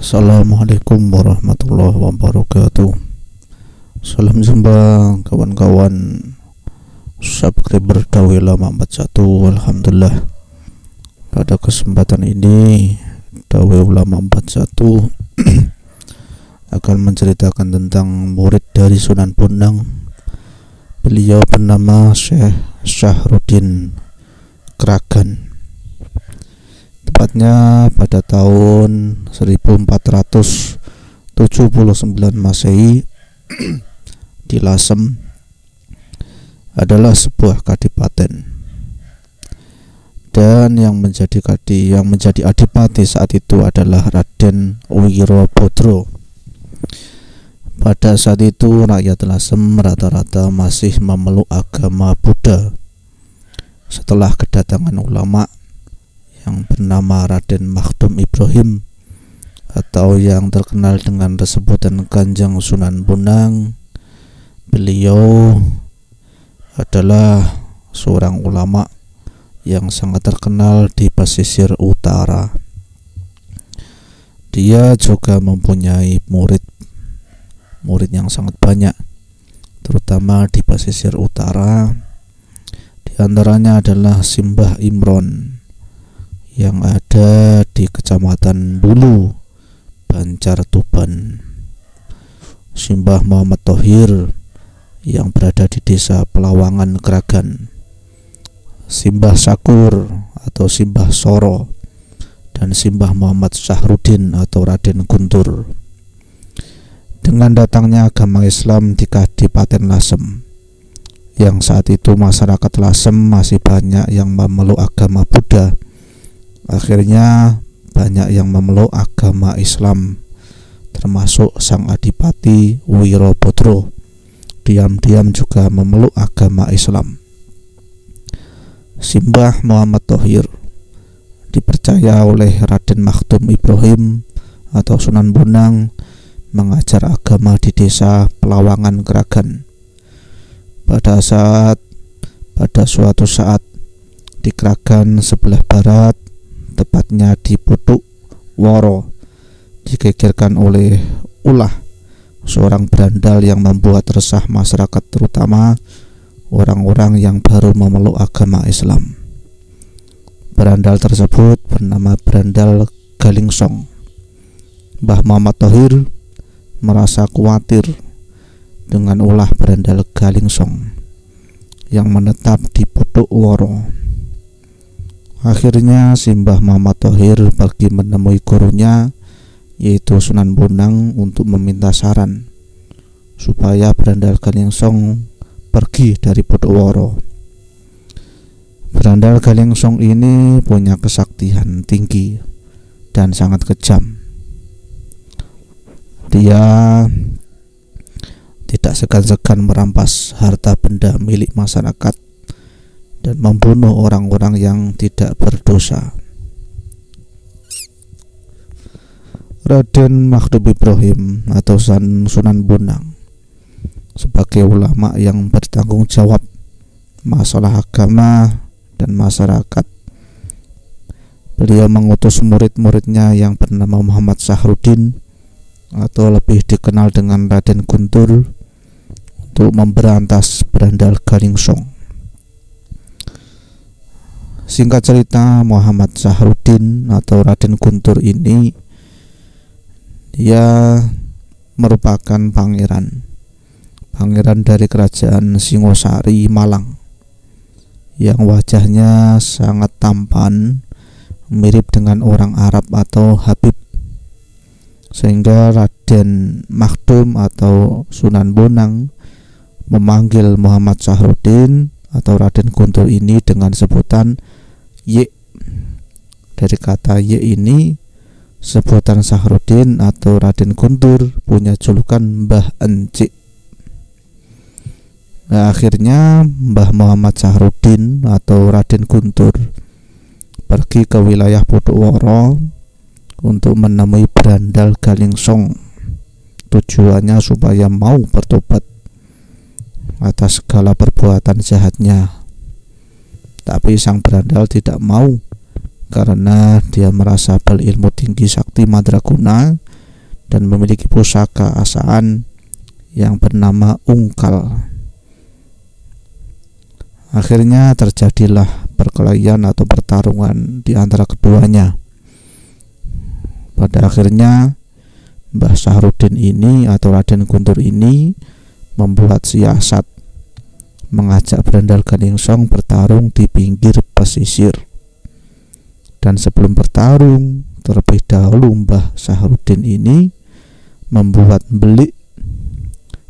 Assalamualaikum warahmatullahi wabarakatuh. Salam jumpa kawan-kawan subscriber Dawai Ulama 41. Alhamdulillah, pada kesempatan ini Dawai Ulama 41 akan menceritakan tentang murid dari Sunan Bonang. Beliau bernama Syekh Syahruddin Kragan. Tepatnya pada tahun 1479 Masehi di Lasem adalah sebuah kadipaten, dan yang menjadi adipati saat itu adalah Raden Wirabodro. Pada saat itu rakyat Lasem rata-rata masih memeluk agama Buddha. Setelah kedatangan ulama yang bernama Raden Makhdum Ibrahim atau yang terkenal dengan sebutan Kanjeng Sunan Bonang, beliau adalah seorang ulama yang sangat terkenal di pesisir utara. Dia juga mempunyai murid yang sangat banyak, terutama di pesisir utara. Di antaranya adalah Simbah Imron yang ada di Kecamatan Bulu, Banjar Tuban, Simbah Muhammad Thohir yang berada di Desa Pelawangan Kragan, Simbah Sakur atau Simbah Soro, dan Simbah Muhammad Syahruddin atau Raden Guntur. Dengan datangnya agama Islam di Kadipaten Lasem, yang saat itu masyarakat Lasem masih banyak yang memeluk agama Buddha, akhirnya banyak yang memeluk agama Islam, termasuk sang adipati Wirabodro. Diam-diam juga memeluk agama Islam. Simbah Muhammad Thohir dipercaya oleh Raden Makhdum Ibrahim atau Sunan Bonang mengajar agama di Desa Pelawangan Kragan. Pada suatu saat di Kragan sebelah barat, tepatnya di Putuk Woro, digegerkan oleh ulah seorang berandal yang membuat resah masyarakat, terutama orang-orang yang baru memeluk agama Islam. Berandal tersebut bernama Berandal Galingsong. Mbah Muhammad Thohir merasa khawatir dengan ulah Berandal Galingsong yang menetap di Putuk Woro. Akhirnya Simbah Muhammad Thohir pergi menemui gurunya, yaitu Sunan Bonang, untuk meminta saran supaya Berandal Galingsong pergi dari Putuk Woro. Berandal Galingsong ini punya kesaktian tinggi dan sangat kejam. Dia tidak segan-segan merampas harta benda milik masyarakat dan membunuh orang-orang yang tidak berdosa. Raden Makhdum Ibrahim atau Sunan Bonang sebagai ulama yang bertanggung jawab masalah agama dan masyarakat, beliau mengutus murid-muridnya yang bernama Muhammad Syahruddin atau lebih dikenal dengan Raden Guntur untuk memberantas Berandal Galingsong. Singkat cerita, Muhammad Syahruddin atau Raden Guntur ini, dia merupakan pangeran dari kerajaan Singosari, Malang, yang wajahnya sangat tampan, mirip dengan orang Arab atau Habib, sehingga Raden Makhdum atau Sunan Bonang memanggil Muhammad Syahruddin atau Raden Guntur ini dengan sebutan Y. Dari kata Y ini, sebutan Syahruddin atau Raden Guntur punya julukan Mbah Encik. Nah, akhirnya Mbah Muhammad Syahruddin atau Raden Guntur pergi ke wilayah Putuk Woro untuk menemui Berandal Galingsong. Tujuannya supaya mau bertobat atas segala perbuatan jahatnya. Tapi sang berandal tidak mau karena dia merasa berilmu tinggi sakti madraguna dan memiliki pusaka asaan yang bernama Ungkal. Akhirnya terjadilah perkelahian atau pertarungan di antara keduanya. Pada akhirnya Mbah Sahrudin ini atau Raden Guntur ini membuat siasat mengajak Brandal Ganingsong bertarung di pinggir pesisir. Dan sebelum bertarung, terlebih dahulu Mbah Sahrudin ini membuat belik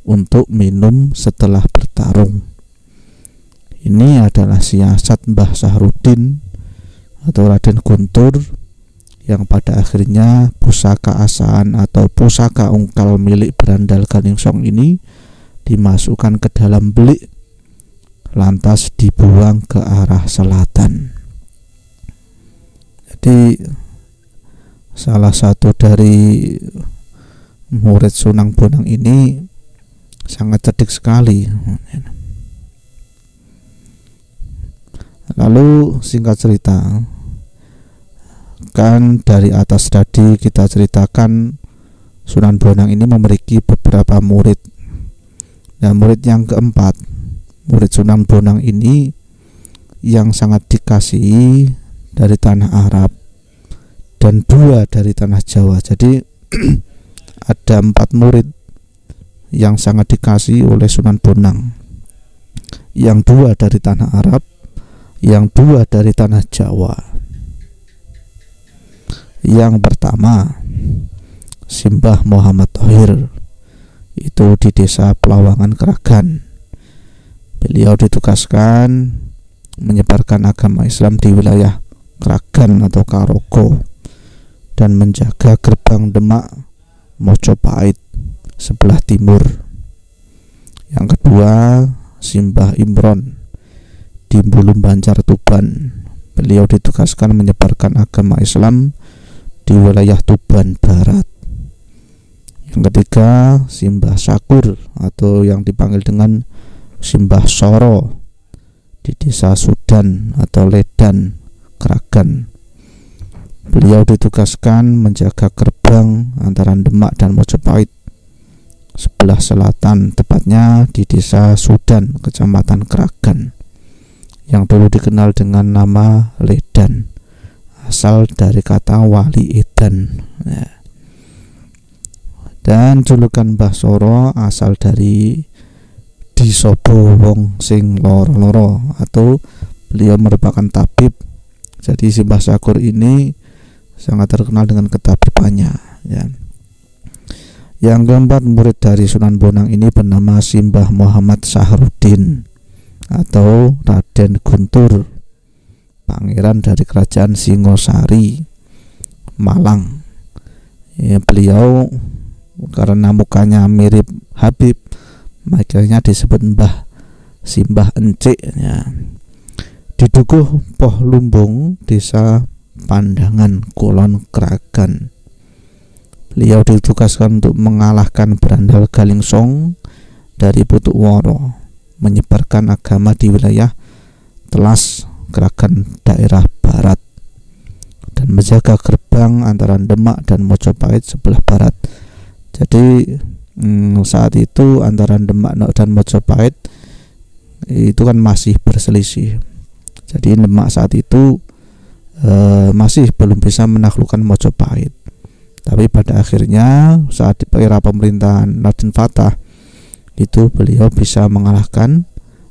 untuk minum setelah bertarung. Ini adalah siasat Mbah Sahrudin atau Raden Guntur yang pada akhirnya pusaka asaan atau pusaka Ungkal milik Brandal Ganingsong ini dimasukkan ke dalam belik, lantas dibuang ke arah selatan. Jadi salah satu dari murid Sunan Bonang ini sangat cerdik sekali. Lalu singkat cerita, kan dari atas tadi kita ceritakan Sunan Bonang ini memiliki beberapa murid. Dan murid yang keempat, murid Sunan Bonang ini yang sangat dikasihi dari tanah Arab dan 2 dari tanah Jawa. Jadi ada 4 murid yang sangat dikasihi oleh Sunan Bonang, yang 2 dari tanah Arab, yang 2 dari tanah Jawa. Yang pertama, Simbah Muhammad Thohir, itu di desa Pelawangan Kragan. Beliau ditugaskan menyebarkan agama Islam di wilayah Kragan atau Karogo dan menjaga gerbang Demak Mojopahit sebelah timur. Yang kedua, Simbah Imron di Bulum Banjar Tuban. Beliau ditugaskan menyebarkan agama Islam di wilayah Tuban Barat. Yang ketiga, Simbah Sakur atau yang dipanggil dengan Simbah Soro di desa Sudan atau Ledan Kragan. Beliau ditugaskan menjaga gerbang antara Demak dan Mojopahit sebelah selatan, tepatnya di desa Sudan, kecamatan Kragan, yang dulu dikenal dengan nama Ledan, asal dari kata wali edan. Dan julukan Mbah Soro asal dari disobo wong sing loro-loro, atau beliau merupakan tabib. Jadi Simbah Sakur ini sangat terkenal dengan ketabibannya, ya. Yang keempat, murid dari Sunan Bonang ini bernama Simbah Muhammad Sahrudin atau Raden Guntur, pangeran dari kerajaan Singosari, Malang. Ya, beliau karena mukanya mirip Habib, makanya disebut Mbah Simbah Encik, ya. Di Dukuh Poh Lumbung, desa Pandangan, Kulon Kragan. Beliau ditugaskan untuk mengalahkan Brandal Ganingsong dari Putukworo, menyebarkan agama di wilayah Telas Kragan daerah barat, dan menjaga gerbang antara Demak dan Mojopahit sebelah barat. Jadi saat itu antara Demak dan Mojopahit itu kan masih berselisih. Jadi Demak saat itu masih belum bisa menaklukkan Mojopahit. Tapi pada akhirnya saat era pemerintahan Raden Fatah itu beliau bisa mengalahkan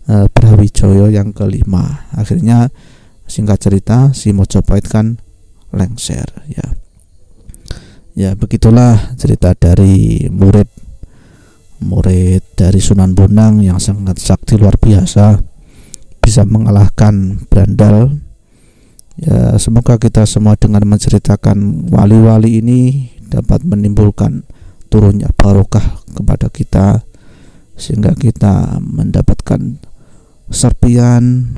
Brawijaya yang kelima. Akhirnya singkat cerita si Mojopahit kan lengser, ya. Ya, begitulah cerita dari murid dari Sunan Bonang yang sangat sakti luar biasa, bisa mengalahkan Brandal. Ya, semoga kita semua dengan menceritakan wali-wali ini dapat menimbulkan turunnya barokah kepada kita, sehingga kita mendapatkan serpikan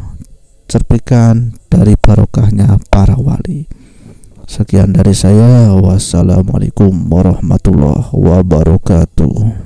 dari barokahnya para wali. Sekian dari saya. Wassalamualaikum warahmatullahi wabarakatuh.